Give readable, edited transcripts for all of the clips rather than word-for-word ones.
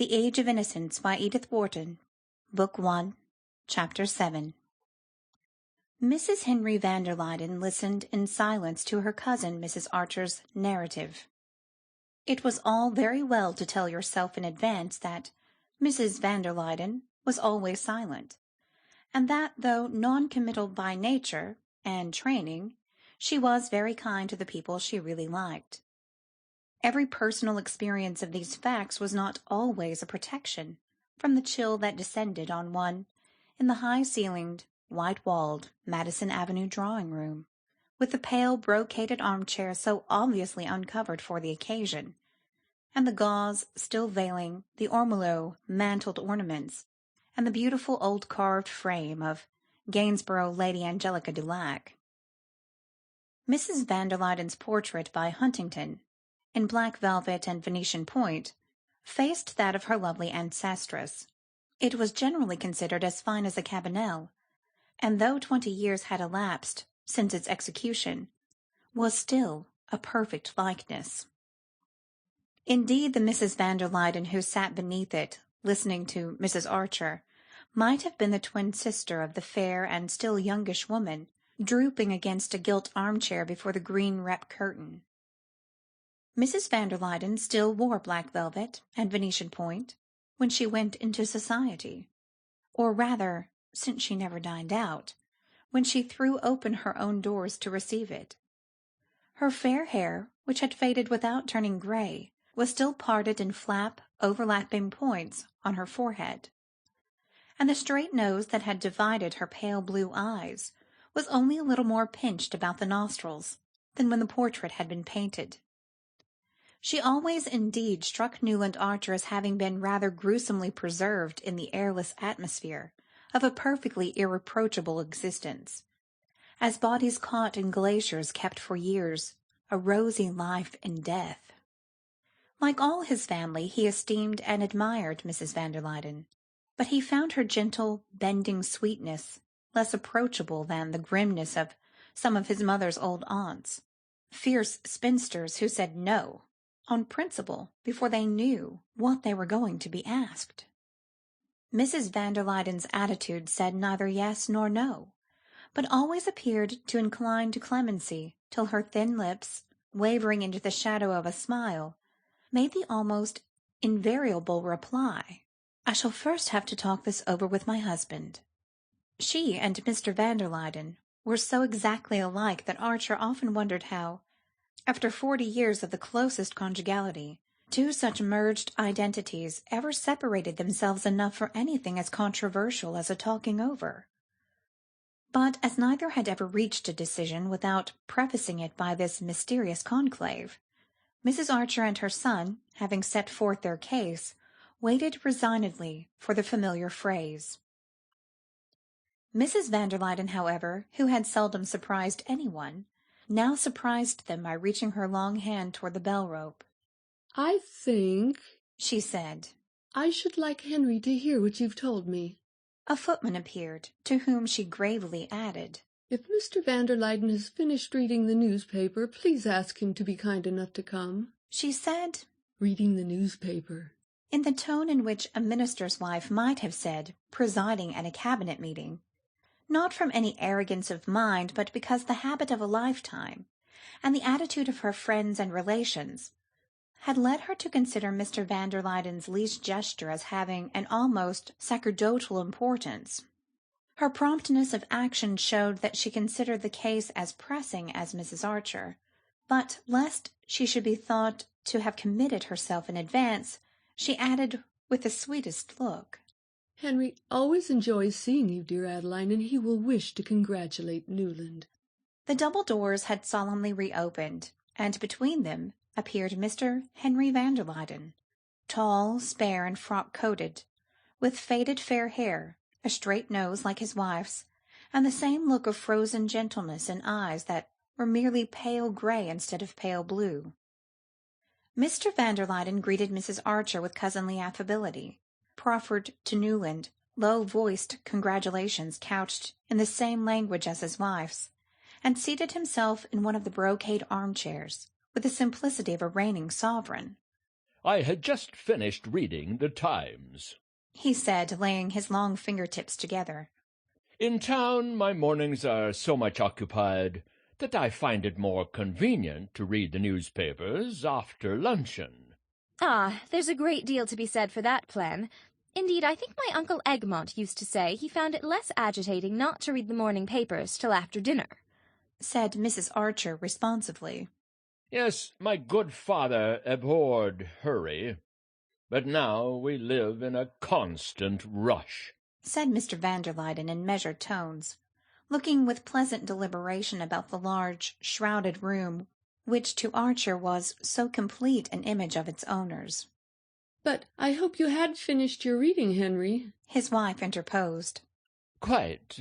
The Age of Innocence by Edith Wharton, Book 1, Chapter 7. Mrs. Henry van der Luyden listened in silence to her cousin Mrs. Archer's narrative. It was all very well to tell yourself in advance that Mrs. van der Luyden was always silent, and that though non-committal by nature and training, she was very kind to the people she really liked. Every personal experience of these facts was not always a protection from the chill that descended on one in the high-ceilinged, white-walled Madison Avenue drawing-room, with the pale brocaded armchair so obviously uncovered for the occasion, and the gauze still veiling the ormolu mantled ornaments, and the beautiful old carved frame of Gainsborough Lady Angelica du Lac. Mrs. van der Luyden's portrait by Huntington, in black velvet and Venetian point, faced that of her lovely ancestress. It was generally considered as fine as a cabanel, and though 20 years had elapsed since its execution, was still a perfect likeness. Indeed, the Mrs. van der Luyden who sat beneath it, listening to Mrs. Archer, might have been the twin sister of the fair and still youngish woman, drooping against a gilt armchair before the green rep curtain. Mrs. van der Luyden still wore black velvet and Venetian point when she went into society, or rather, since she never dined out, when she threw open her own doors to receive it. Her fair hair, which had faded without turning grey, was still parted in flap, overlapping points on her forehead, and the straight nose that had divided her pale blue eyes was only a little more pinched about the nostrils than when the portrait had been painted. She always indeed struck Newland Archer as having been rather gruesomely preserved in the airless atmosphere of a perfectly irreproachable existence, as bodies caught in glaciers kept for years a rosy life in death. Like all his family, he esteemed and admired Mrs. van der Luyden, but he found her gentle, bending sweetness less approachable than the grimness of some of his mother's old aunts, fierce spinsters who said no on principle before they knew what they were going to be asked. Mrs. van der Luyden's attitude said neither yes nor no, but always appeared to incline to clemency till her thin lips, wavering into the shadow of a smile, made the almost invariable reply, "I shall first have to talk this over with my husband." She and Mr. van der Luyden were so exactly alike that Archer often wondered how, after 40 years of the closest conjugality, two such merged identities ever separated themselves enough for anything as controversial as a talking over. But as neither had ever reached a decision without prefacing it by this mysterious conclave, Mrs. Archer and her son, having set forth their case, waited resignedly for the familiar phrase. Mrs. van der Luyden, however, who had seldom surprised anyone, now surprised them by reaching her long hand toward the bell-rope. "I think," she said, "I should like Henry to hear what you've told me." A footman appeared, to whom she gravely added, "If Mr. van der Luyden has finished reading the newspaper, please ask him to be kind enough to come." She said, "Reading the newspaper," in the tone in which a minister's wife might have said, presiding at a cabinet meeting, not from any arrogance of mind, but because the habit of a lifetime, and the attitude of her friends and relations, had led her to consider Mr. van der Luyden's least gesture as having an almost sacerdotal importance. Her promptness of action showed that she considered the case as pressing as Mrs. Archer, but lest she should be thought to have committed herself in advance, she added with the sweetest look, "Henry always enjoys seeing you, dear Adeline, and he will wish to congratulate Newland." The double doors had solemnly reopened, and between them appeared Mr. Henry van der Luyden, tall, spare, and frock-coated, with faded fair hair, a straight nose like his wife's, and the same look of frozen gentleness in eyes that were merely pale grey instead of pale blue. Mr. van der Luyden greeted Mrs. Archer with cousinly affability, proffered to Newland low-voiced congratulations couched in the same language as his wife's, and seated himself in one of the brocade armchairs with the simplicity of a reigning sovereign. I had just finished reading the Times, he said, laying his long fingertips together. In town my mornings are so much occupied that I find it more convenient to read the newspapers after luncheon. Ah, there's a great deal to be said for that plan. Indeed, I think my Uncle Egmont used to say he found it less agitating not to read the morning papers till after dinner, said Mrs. Archer responsively. Yes, my good father abhorred hurry, but now we live in a constant rush, said Mr. van der Luyden in measured tones, looking with pleasant deliberation about the large, shrouded room, which to Archer was so complete an image of its owners. "But I hope you had finished your reading, Henry," his wife interposed. Quite,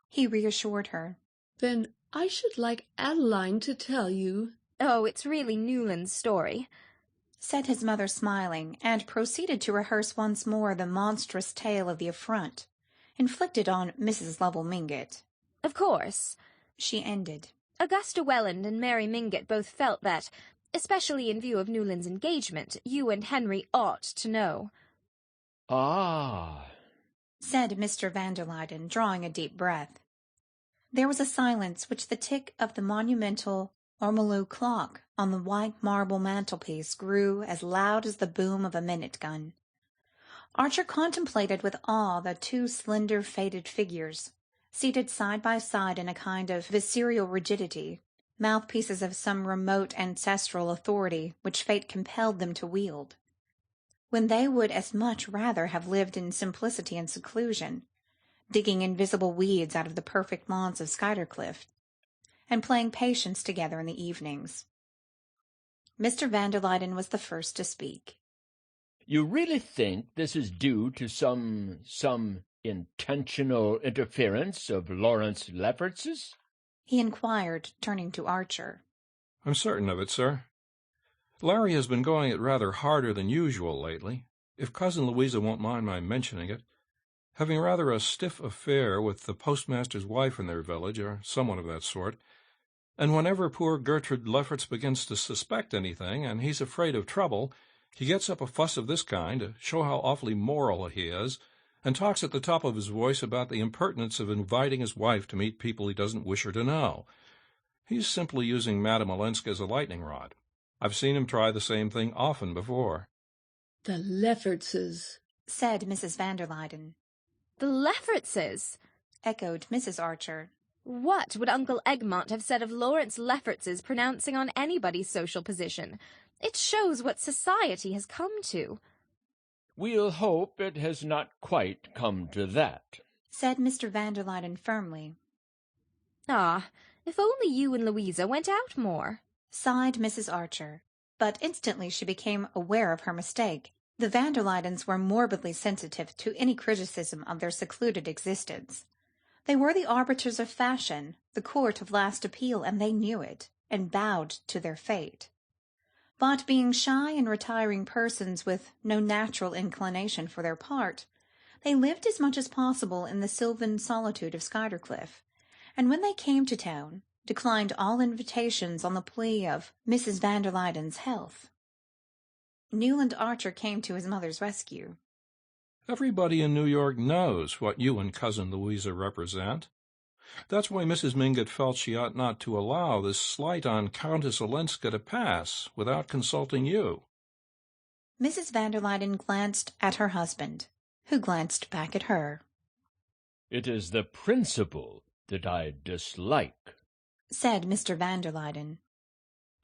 he reassured her. "Then I should like Adeline to tell you—" Oh, it's really Newland's story, said his mother, smiling, and proceeded to rehearse once more the monstrous tale of the affront inflicted on Mrs. Lovell Mingott. Of course, she ended. Augusta Welland and Mary Mingott both felt that, especially in view of Newland's engagement, you and Henry ought to know. Ah, said Mr. van der Luyden, drawing a deep breath. There was a silence which the tick of the monumental ormolu clock on the white marble mantelpiece grew as loud as the boom of a minute-gun. Archer contemplated with awe the two slender, faded figures, seated side by side in a kind of visceral rigidity, mouthpieces of some remote ancestral authority which fate compelled them to wield, when they would as much rather have lived in simplicity and seclusion, digging invisible weeds out of the perfect lawns of Skuytercliff, and playing patience together in the evenings. Mr. van der Luyden was the first to speak. You really think this is due to some intentional interference of Lawrence Lefferts's? he inquired, turning to Archer. I'm certain of it, sir. Larry has been going it rather harder than usual lately, if Cousin Louisa won't mind my mentioning it, having rather a stiff affair with the postmaster's wife in their village, or someone of that sort, and whenever poor Gertrude Lefferts begins to suspect anything, and he's afraid of trouble, he gets up a fuss of this kind to show how awfully moral he is, and talks at the top of his voice about the impertinence of inviting his wife to meet people he doesn't wish her to know. He's simply using Madame Olenska as a lightning rod. I've seen him try the same thing often before. "The Leffertses," said Mrs. van der Luyden. The Leffertses, echoed Mrs. Archer. What would Uncle Egmont have said of Lawrence Lefferts's pronouncing on anybody's social position? It shows what society has come to. We'll hope it has not quite come to that, said Mr. van der Luyden firmly. Ah, if only you and Louisa went out more, sighed Mrs. Archer, but instantly she became aware of her mistake. The van der Luydens were morbidly sensitive to any criticism of their secluded existence. They were the arbiters of fashion, the court of last appeal, and they knew it, and bowed to their fate. But being shy and retiring persons with no natural inclination for their part, they lived as much as possible in the sylvan solitude of Skuytercliff, and when they came to town, declined all invitations on the plea of Mrs. van der Luyden's health. Newland Archer came to his mother's rescue. Everybody in New York knows what you and Cousin Louisa represent. That's why Mrs. Mingott felt she ought not to allow this slight on Countess Olenska to pass without consulting you. Mrs. van der Luyden glanced at her husband, who glanced back at her. It is the principle that I dislike, said Mr. van der Luyden.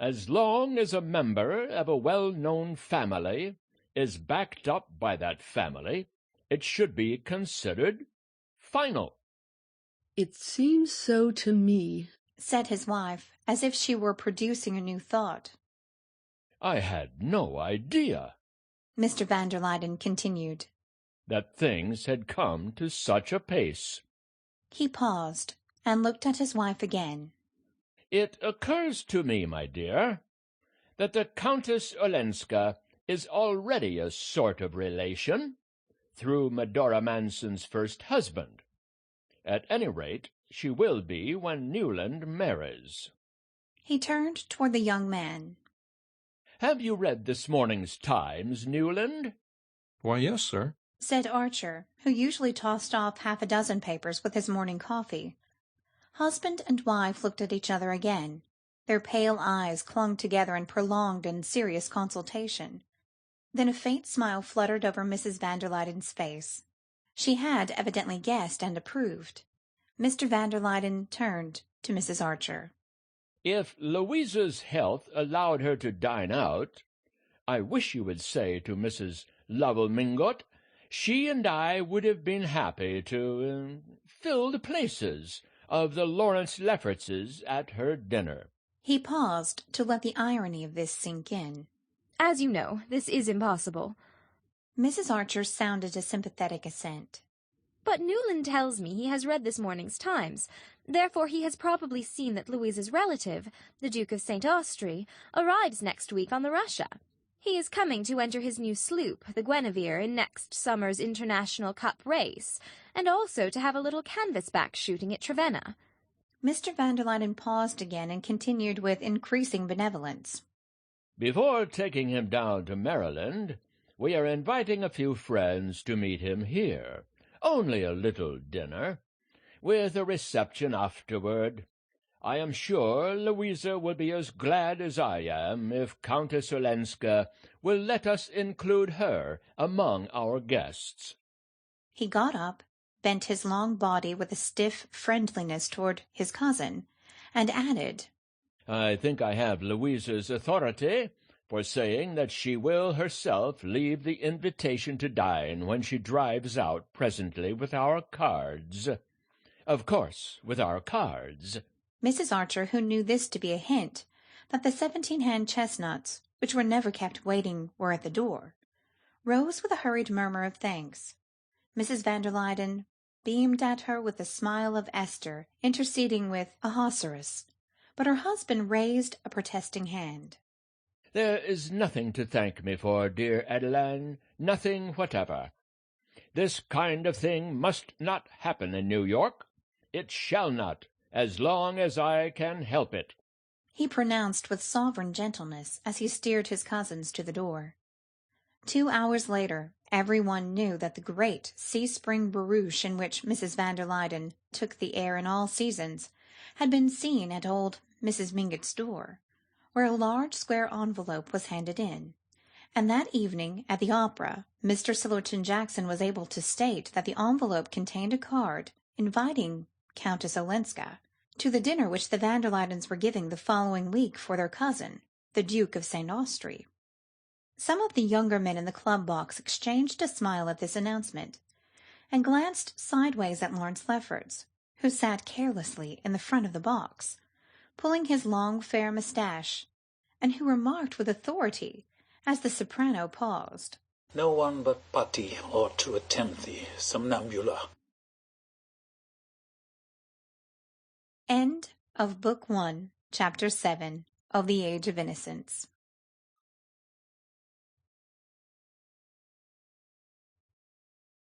As long as a member of a well-known family is backed up by that family, it should be considered final. "It seems so to me," said his wife, as if she were producing a new thought. I had no idea, Mr. van der Luyden continued, that things had come to such a pace. He paused, and looked at his wife again. It occurs to me, my dear, that the Countess Olenska is already a sort of relation, through Medora Manson's first husband. At any rate, she will be when Newland marries. He turned toward the young man. Have you read this morning's Times, Newland?" "Why, yes, sir," said Archer, who usually tossed off half a dozen papers with his morning coffee. Husband and wife looked at each other again. Their pale eyes clung together in prolonged and serious consultation. Then a faint smile fluttered over Mrs. van der Luyden's face. She had evidently guessed and approved. Mr. van der Luyden turned to Mrs. Archer. "If Louisa's health allowed her to dine out, I wish you would say to Mrs. Lovell Mingott she and I would have been happy to fill the places of the Lawrence Leffertses at her dinner." He paused to let the irony of this sink in. As you know, this is impossible. Mrs. Archer sounded a sympathetic assent. But Newland tells me he has read this morning's Times. Therefore he has probably seen that Louisa's relative, the Duke of St. Austrey, arrives next week on the Russia. He is coming to enter his new sloop, the Guinevere, in next summer's International Cup race, and also to have a little canvasback shooting at Trevenna. Mr. van der Luyden paused again and continued with increasing benevolence. "Before taking him down to Maryland, we are inviting a few friends to meet him here. Only a little dinner, with a reception afterward. I am sure Louisa will be as glad as I am if Countess Olenska will let us include her among our guests." He got up, bent his long body with a stiff friendliness toward his cousin, and added, "I think I have Louisa's authority for saying that she will herself leave the invitation to dine when she drives out presently with our cards. Of course, with our cards." Mrs. Archer, who knew this to be a hint that the 17-hand chestnuts, which were never kept waiting, were at the door, rose with a hurried murmur of thanks. Mrs. van der Luyden beamed at her with the smile of Esther interceding with Ahasuerus, but her husband raised a protesting hand. "There is nothing to thank me for, dear Adeline, nothing whatever. This kind of thing must not happen in New York. It shall not, as long as I can help it," he pronounced with sovereign gentleness as he steered his cousins to the door. 2 hours later, everyone knew that the great sea-spring barouche in which Mrs. van der Luyden took the air in all seasons had been seen at old Mrs. Mingott's door, where a large square envelope was handed in, and that evening at the opera Mr. Sillerton Jackson was able to state that the envelope contained a card inviting Countess Olenska to the dinner which the van der Luydens were giving the following week for their cousin, the Duke of St. Austrey. Some of the younger men in the club box exchanged a smile at this announcement, and glanced sideways at Lawrence Lefferts, who sat carelessly in the front of the box, pulling his long fair moustache, and who remarked with authority, as the soprano paused, "No one but Patti ought to attend the somnambula." End of Book 1, Chapter 7 of The Age of Innocence.